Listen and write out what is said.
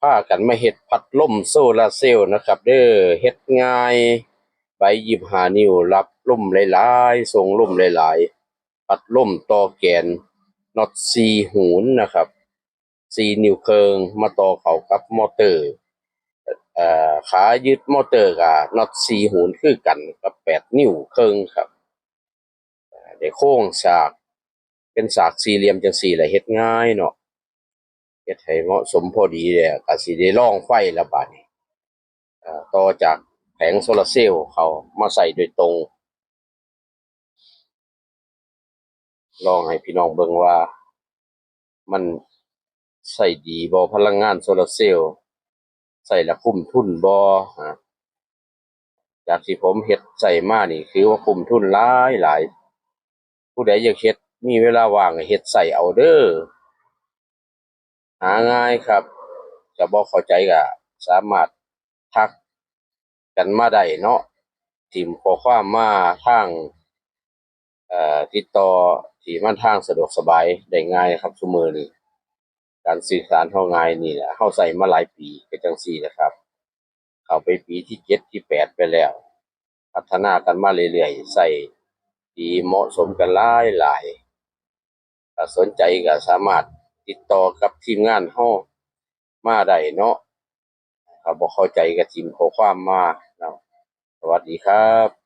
พากันมาเฮ็ดพัดลมโซลาร์เซลล์นะครับเด้อเฮ็ดง่ายใบ25 นิ้วรับลมหลายๆส่งลมหลายๆพัดลมต่อแกนน็อต4หูนนะครับ4นิ้วครึ่งมาต่อเข้ากับมอเตอร์ขายึดมอเตอร์ก็น็อต4หูนคือกันกับ8นิ้วครึ่งครับได้โครงสร้างเป็นฉากสี่เหลี่ยมจังซี่แหละเฮ็ดง่ายเนาะเฮ็ดให้เหมาะสมพอดีแล้วก็สิได้รองไฟแล้วบัดนี้ต่อจากแผงโซลาร์เซลล์เขามาใส่โดยตรงลองให้พี่น้องเบิ่งว่ามันใช้ดีบ่พลังงานโซลาร์เซลล์ใช้แล้วคุ้มทุนบ่จากที่ผมเฮ็ดใช้มานี่คือว่าคุ้มทุนหลายหลายผู้ใดอยากเฮ็ดมีเวลาว่างก็เฮ็ดใช้เอาเด้อหาง่ายครับถ้าบ่เข้าใจก็สามารถทักกันมาได้เนาะพิมพ์ข้อความมาทางติดต่อที่มันทางสะดวกสบายได้ง่ายครับซุมื้อนี้การสื่อสารเฮาง่ายนี่แหละเฮาใช้มาหลายปีก็จังซี่แหละครับเข้าไปปีที่7ที่8ไปแล้วพัฒนากันมาเรื่อยๆใช้ที่เหมาะสมกันหลายๆถ้าสนใจก็สามารถติดต่อกับทีมงานเฮามาได้เนาะถ้าบ่เข้าใจก็พิมพ์ข้อความมาเนาะสวัสดีครับ